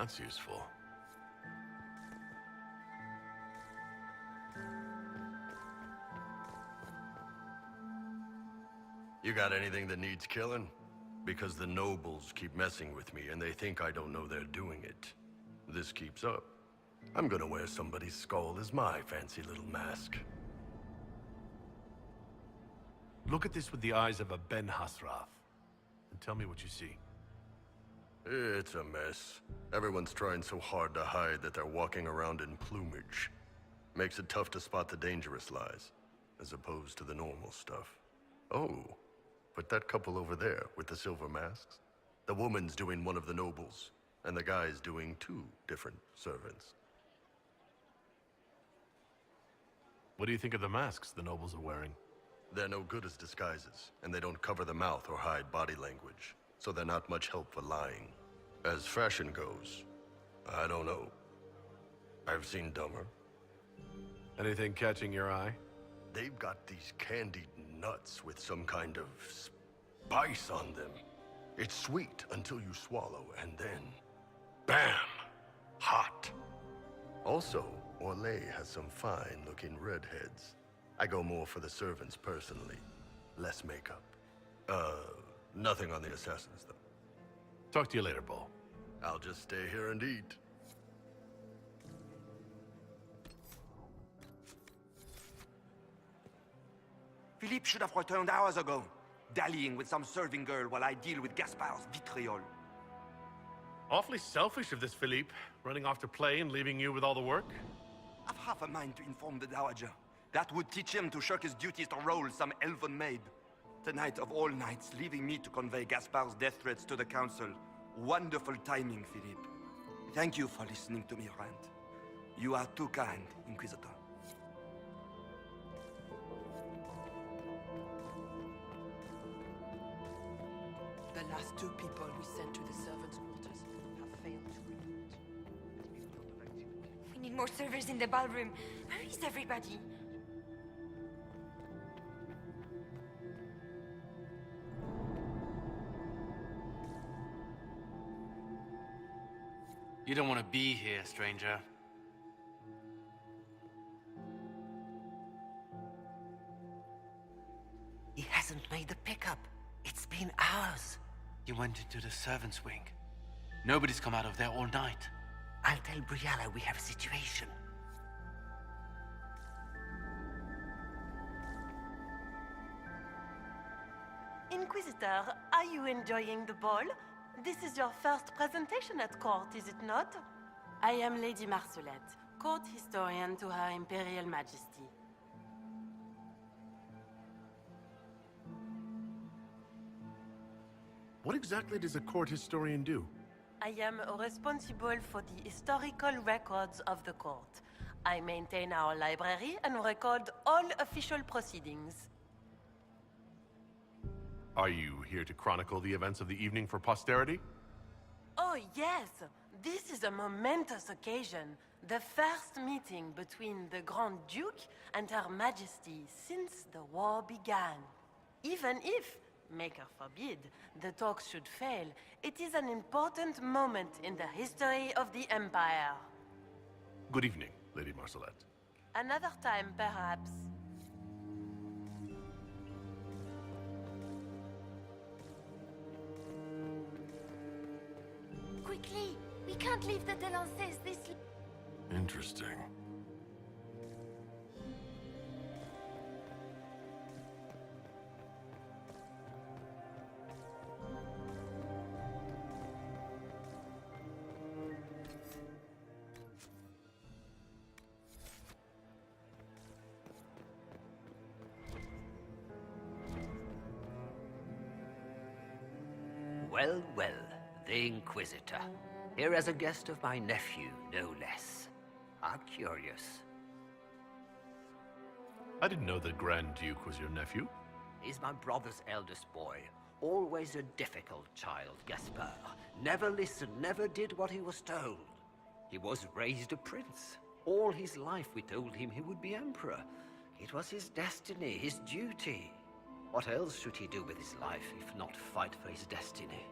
That's useful. You got anything that needs killing? Because the nobles keep messing with me and they think I don't know they're doing it. This keeps up, I'm gonna wear somebody's skull as my fancy little mask. Look at this with the eyes of a Ben Hasrath, and tell me what you see. It's a mess. Everyone's trying so hard to hide that they're walking around in plumage. Makes it tough to spot the dangerous lies, as opposed to the normal stuff. Oh, but that couple over there with the silver masks? The woman's doing one of the nobles, and the guy's doing two different servants. What do you think of the masks the nobles are wearing? They're no good as disguises, and they don't cover the mouth or hide body language, so they're not much help for lying. As fashion goes, I don't know. I've seen dumber. Anything catching your eye? They've got these candied nuts with some kind of spice on them. It's sweet until you swallow, and then, bam! Hot. Also, Orlais has some fine-looking redheads. I go more for the servants personally. Less makeup. Nothing on the assassins, though. Talk to you later, Bull. I'll just stay here and eat. Philippe should have returned hours ago, dallying with some serving girl while I deal with Gaspard's vitriol. Awfully selfish of this Philippe, running off to play and leaving you with all the work. I've half a mind to inform the Dowager. That would teach him to shirk his duties to roll some elven maid. Tonight of all nights, leaving me to convey Gaspard's death threats to the Council. Wonderful timing, Philippe. Thank you for listening to me rant. You are too kind, Inquisitor. The last two people we sent to the servants' quarters have failed to recruit. We need more servers in the ballroom. Where is everybody? You don't want to be here, stranger. He hasn't made the pickup. It's been hours. You went into the servants' wing. Nobody's come out of there all night. I'll tell Briala we have a situation. Inquisitor, are you enjoying the ball? This is your first presentation at court, is it not? I am Lady Marcelette, court historian to Her Imperial Majesty. What exactly does a court historian do? I am responsible for the historical records of the court. I maintain our library and record all official proceedings. Are you here to chronicle the events of the evening for posterity? Oh yes, this is a momentous occasion. The first meeting between the Grand Duke and Her Majesty since the war began. Even if, Maker forbid, the talks should fail, it is an important moment in the history of the Empire. Good evening, Lady Marcelette. Another time, perhaps. Quickly! We can't leave the Delancés this... Interesting. Well, well, the Inquisitor. Here as a guest of my nephew, no less. How curious. I didn't know the Grand Duke was your nephew. He's my brother's eldest boy. Always a difficult child, Gaspard. Never listened, never did what he was told. He was raised a prince. All his life we told him he would be emperor. It was his destiny, his duty. What else should he do with his life if not fight for his destiny?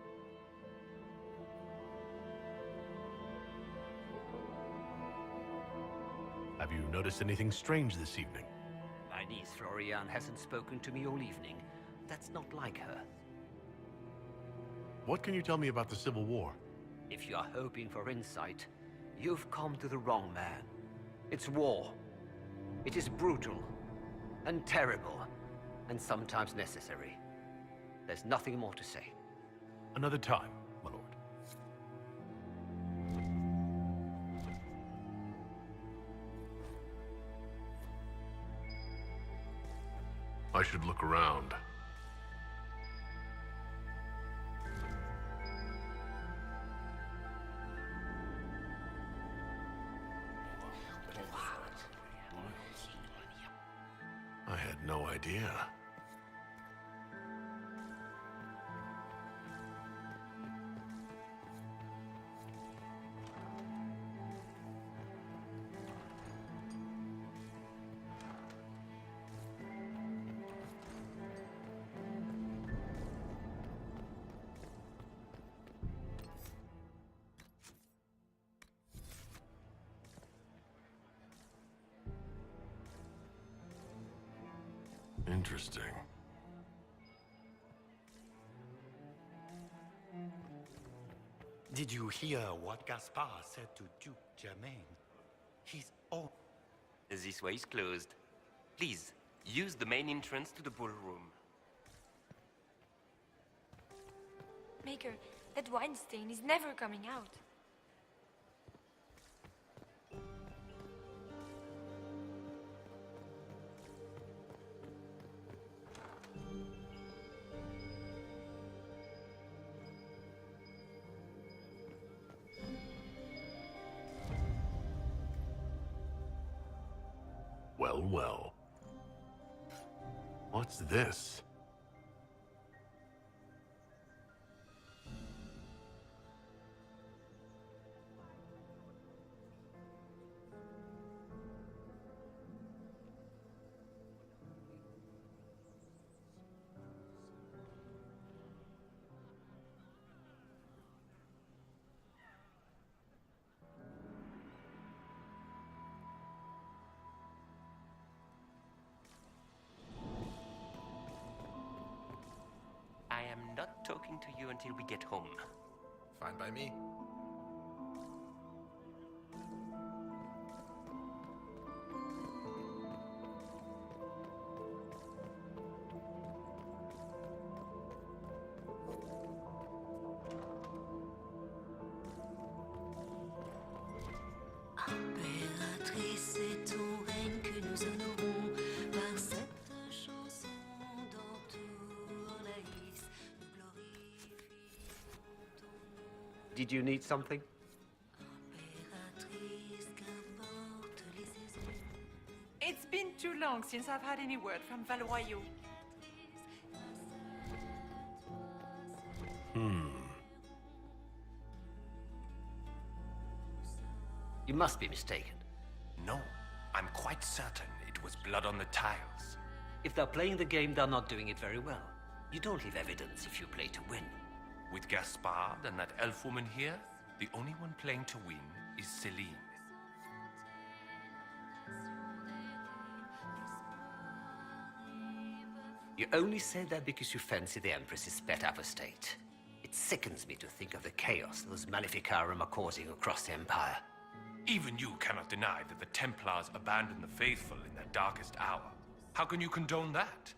Have you noticed anything strange this evening? My niece Floriane hasn't spoken to me all evening. That's not like her. What can you tell me about the Civil War? If you are hoping for insight, you've come to the wrong man. It's war. It is brutal, and terrible, and sometimes necessary. There's nothing more to say. Another time, my lord. I should look around. I had no idea. Interesting. Did you hear what Gaspard said to Duke Germain? He's all... This way is closed. Please, use the main entrance to the ballroom. Maker, that wine stain is never coming out. Well, well. What's this? I am not talking to you until we get home. Fine by me. Impératrice, c'est ton règne que nous honorons par cette chanson d'entour la lys, nous glorifions ton nom. Did you need something? Impératrice, qu'importe les saisons. It's been too long since I've had any word from Valroyaux. You must be mistaken. No, I'm quite certain it was blood on the tiles. If they're playing the game, they're not doing it very well. You don't leave evidence if you play to win. With Gaspard and that elf woman here, the only one playing to win is Celine. You only say that because you fancy the Empress's pet apostate. It sickens me to think of the chaos those Maleficarum are causing across the Empire. Even you cannot deny that the Templars abandoned the faithful in their darkest hour. How can you condone that?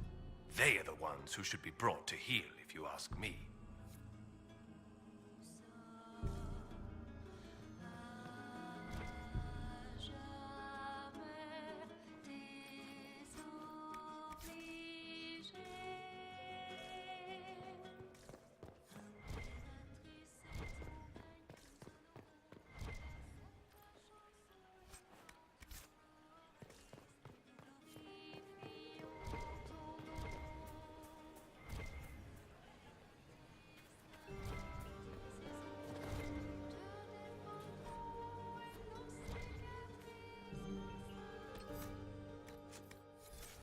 They are the ones who should be brought to heel, if you ask me.